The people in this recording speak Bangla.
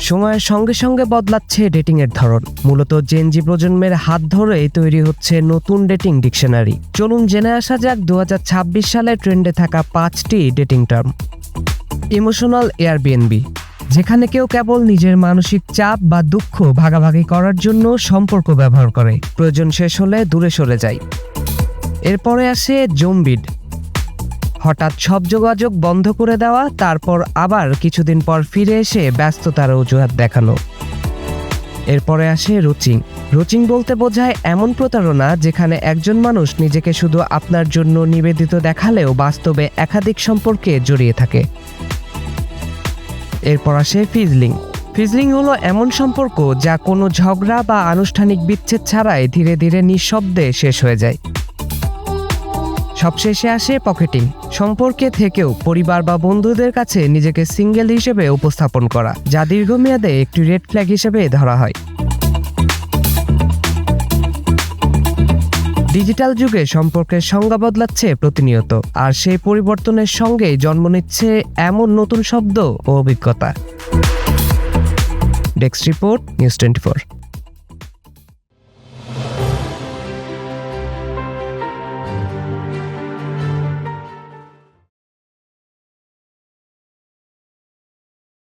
সময়ের সঙ্গে সঙ্গে বদলাচ্ছে ডেটিংয়ের ধরন। মূলত জেনজি প্রজন্মের হাত ধরেই তৈরি হচ্ছে নতুন ডেটিং ডিকশনারি। চলুন জেনে আসা যাক 2026 সালে ট্রেন্ডে থাকা 5টি ডেটিং টার্ম। ইমোশনাল এয়ারবিএনবি, যেখানে কেউ কেবল নিজের মানসিক চাপ বা দুঃখ ভাগাভাগি করার জন্য সম্পর্ক ব্যবহার করে, প্রয়োজন শেষ হলে দূরে সরে যায়। এরপরে আসে জোমবিড, হঠাৎ সব যোগাযোগ বন্ধ করে দেওয়া, তারপর আবার কিছুদিন পর ফিরে এসে ব্যস্ততার অজুহাত দেখানো। এরপরে আসে রোচিং। রোচিং বলতে বোঝায় এমন প্রতারণা যেখানে একজন মানুষ নিজেকে শুধু আপনার জন্য নিবেদিত দেখালেও বাস্তবে একাধিক সম্পর্কে জড়িয়ে থাকে। এরপর আসে ফিজলিং। ফিজলিং হলো এমন সম্পর্ক যা কোনো ঝগড়া বা আনুষ্ঠানিক বিচ্ছেদ ছাড়াই ধীরে ধীরে নিঃশব্দে শেষ হয়ে যায়। সবশেষে আসে পকেটিং, সম্পর্কে থেকেও পরিবার বা বন্ধুদের কাছে নিজেকে সিঙ্গেল হিসেবে উপস্থাপন করা, যা দীর্ঘমেয়াদে একটি রেড ফ্ল্যাগ হিসেবে ধরা হয়। ডিজিটাল যুগে সম্পর্কের সংজ্ঞা বদলাচ্ছে প্রতিনিয়ত, আর সেই পরিবর্তনের সঙ্গেই জন্ম নিচ্ছে এমন নতুন শব্দ ও অভিজ্ঞতা। Desk report, news 24।